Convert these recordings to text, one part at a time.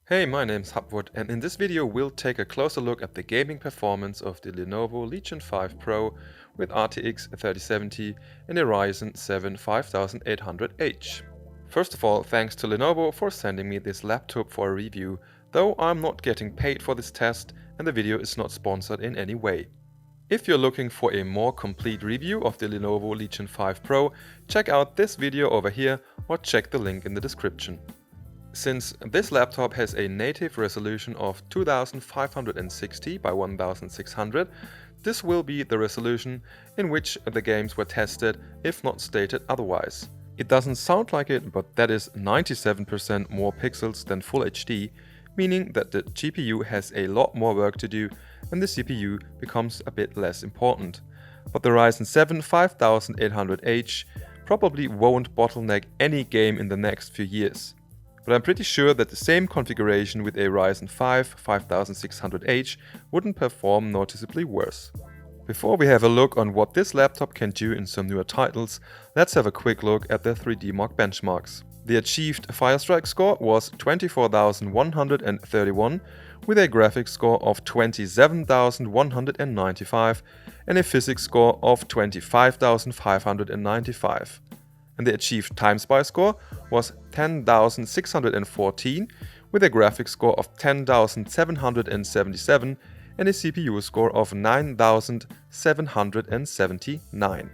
Hey, my name's Hubwood, and in this video we'll take a closer look at the gaming performance of the Lenovo Legion 5 Pro with RTX 3070 and a Ryzen 7 5800H. First of all, thanks to Lenovo for sending me this laptop for a review, though I'm not getting paid for this test and the video is not sponsored in any way. If you're looking for a more complete review of the Lenovo Legion 5 Pro, check out this video over here or check the link in the description. Since this laptop has a native resolution of 2560 by 1600, this will be the resolution in which the games were tested, if not stated otherwise. It doesn't sound like it, but that is 97% more pixels than Full HD, meaning that the GPU has a lot more work to do and the CPU becomes a bit less important. But the Ryzen 7 5800H probably won't bottleneck any game in the next few years. But I'm pretty sure that the same configuration with a Ryzen 5 5600H wouldn't perform noticeably worse. Before we have a look on what this laptop can do in some newer titles, let's have a quick look at the 3D Mark benchmarks. The achieved Firestrike score was 24,131 with a graphics score of 27,195 and a physics score of 25,595. And the achieved TimeSpy score was 10,614 with a graphics score of 10,777 and a CPU score of 9,779.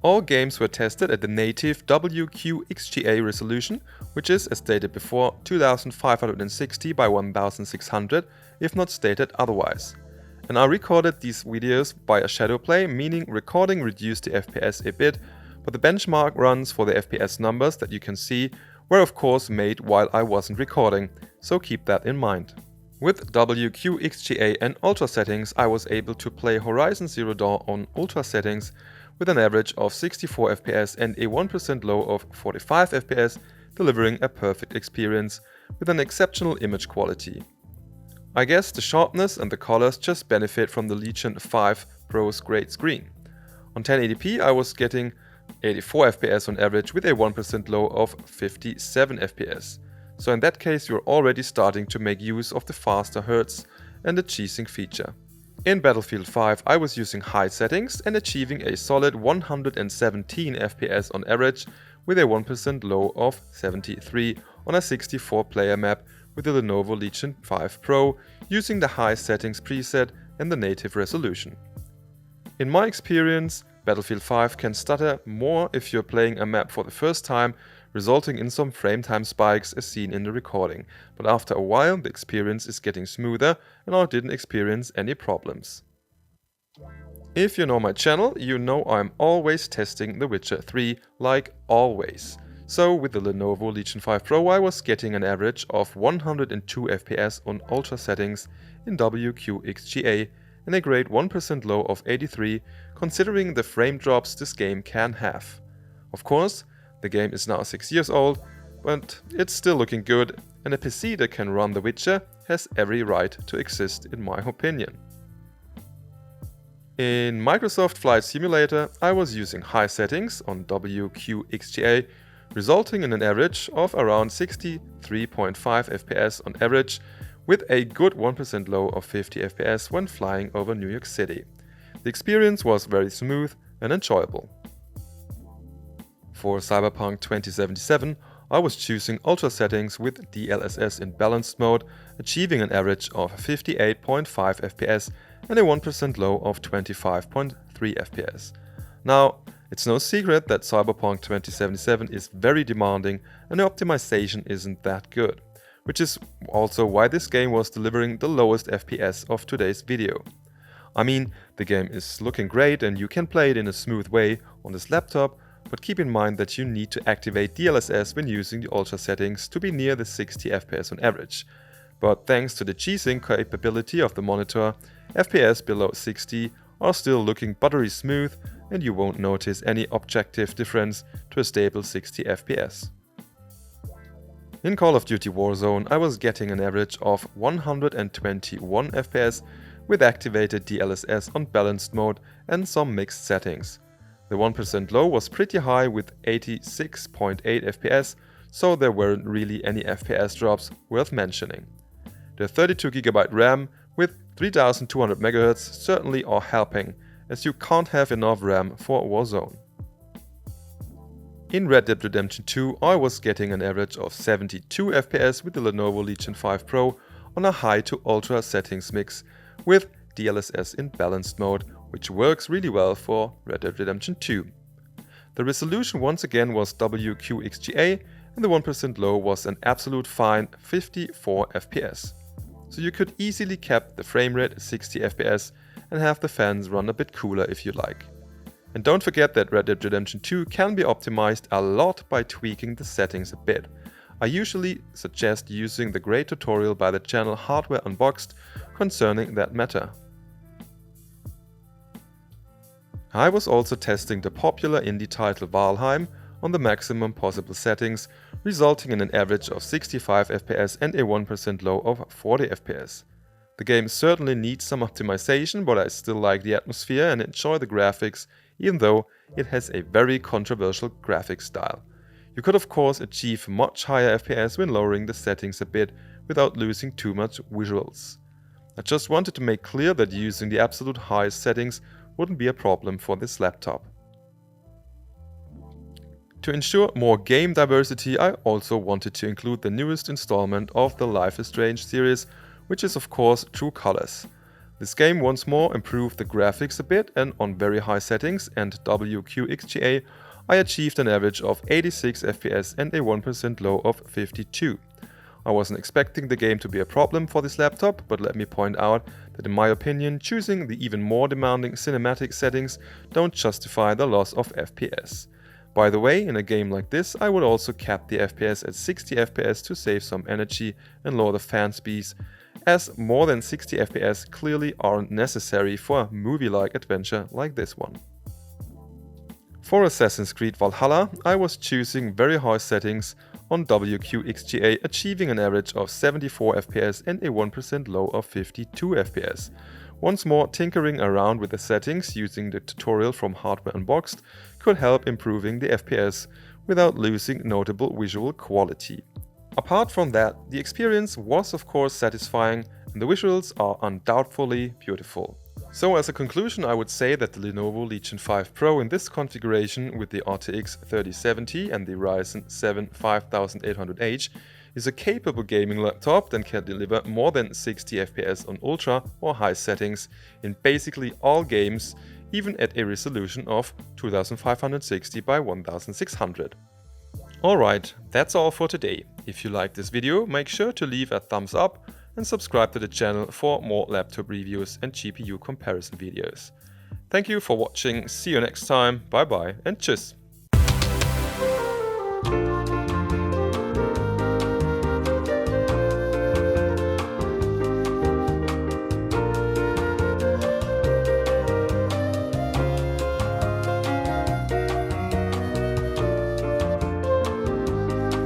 All games were tested at the native WQXGA resolution, which is, as stated before, 2560 by 1600 if not stated otherwise. And I recorded these videos by a shadow play, meaning recording reduced the FPS a bit, but the benchmark runs for the FPS numbers that you can see were of course made while I wasn't recording, so keep that in mind. With WQXGA and Ultra settings, I was able to play Horizon Zero Dawn on Ultra settings with an average of 64 FPS and a 1% low of 45 FPS, delivering a perfect experience with an exceptional image quality. I guess the sharpness and the colors just benefit from the Legion 5 Pro's great screen. On 1080p I was getting 84 FPS on average with a 1% low of 57 FPS. So in that case you're already starting to make use of the faster hertz and the cheesing feature. In Battlefield 5 I was using high settings and achieving a solid 117 FPS on average with a 1% low of 73 on a 64 player map with the Lenovo Legion 5 Pro using the high settings preset and the native resolution. In my experience, Battlefield 5 can stutter more if you're playing a map for the first time, resulting in some frame time spikes as seen in the recording, but after a while the experience is getting smoother and I didn't experience any problems. If you know my channel, you know I'm always testing The Witcher 3, like always. So with the Lenovo Legion 5 Pro I was getting an average of 102 FPS on Ultra settings in WQXGA and a great 1% low of 83, considering the frame drops this game can have. Of course, the game is now 6 years old, but it's still looking good, and a PC that can run The Witcher has every right to exist in my opinion. In Microsoft Flight Simulator, I was using high settings on WQXGA, resulting in an average of around 63.5 FPS on average, with a good 1% low of 50 FPS when flying over New York City. The experience was very smooth and enjoyable. For Cyberpunk 2077, I was choosing Ultra settings with DLSS in balanced mode, achieving an average of 58.5 FPS and a 1% low of 25.3 FPS. Now, it's no secret that Cyberpunk 2077 is very demanding and the optimization isn't that good, which is also why this game was delivering the lowest FPS of today's video. I mean, the game is looking great and you can play it in a smooth way on this laptop, but keep in mind that you need to activate DLSS when using the Ultra settings to be near the 60 FPS on average. But thanks to the G-Sync capability of the monitor, FPS below 60 are still looking buttery smooth and you won't notice any objective difference to a stable 60 FPS. In Call of Duty Warzone, I was getting an average of 121 FPS with activated DLSS on balanced mode and some mixed settings. The 1% low was pretty high with 86.8 FPS, so there weren't really any FPS drops worth mentioning. The 32GB RAM with 3200 MHz certainly are helping, as you can't have enough RAM for Warzone. In Red Dead Redemption 2 I was getting an average of 72 FPS with the Lenovo Legion 5 Pro on a high to ultra settings mix with DLSS in balanced mode, which works really well for Red Dead Redemption 2. The resolution once again was WQXGA and the 1% low was an absolute fine 54 FPS. So you could easily cap the frame rate at 60 FPS and have the fans run a bit cooler if you like. And don't forget that Red Dead Redemption 2 can be optimized a lot by tweaking the settings a bit. I usually suggest using the great tutorial by the channel Hardware Unboxed concerning that matter. I was also testing the popular indie title Valheim on the maximum possible settings, resulting in an average of 65 FPS and a 1% low of 40 FPS. The game certainly needs some optimization, but I still like the atmosphere and enjoy the graphics, even though it has a very controversial graphics style. You could of course achieve much higher FPS when lowering the settings a bit without losing too much visuals. I just wanted to make clear that using the absolute highest settings wouldn't be a problem for this laptop. To ensure more game diversity, I also wanted to include the newest installment of the Life is Strange series, which is of course True Colors. This game once more improved the graphics a bit, and on very high settings and WQXGA I achieved an average of 86 FPS and a 1% low of 52. I wasn't expecting the game to be a problem for this laptop, but let me point out that in my opinion choosing the even more demanding cinematic settings don't justify the loss of FPS. By the way, in a game like this I would also cap the FPS at 60 FPS to save some energy and lower the fan speeds, as more than 60 FPS clearly aren't necessary for a movie-like adventure like this one. For Assassin's Creed Valhalla, I was choosing very high settings on WQXGA, achieving an average of 74 FPS and a 1% low of 52 FPS. Once more, tinkering around with the settings using the tutorial from Hardware Unboxed could help improving the FPS without losing notable visual quality. Apart from that, the experience was of course satisfying and the visuals are undoubtedly beautiful. So as a conclusion, I would say that the Lenovo Legion 5 Pro in this configuration with the RTX 3070 and the Ryzen 7 5800H is a capable gaming laptop that can deliver more than 60 FPS on ultra or high settings in basically all games, even at a resolution of 2560 by 1600. Alright, that's all for today. If you liked this video, make sure to leave a thumbs up and subscribe to the channel for more laptop reviews and GPU comparison videos. Thank you for watching, see you next time, bye bye and tschüss!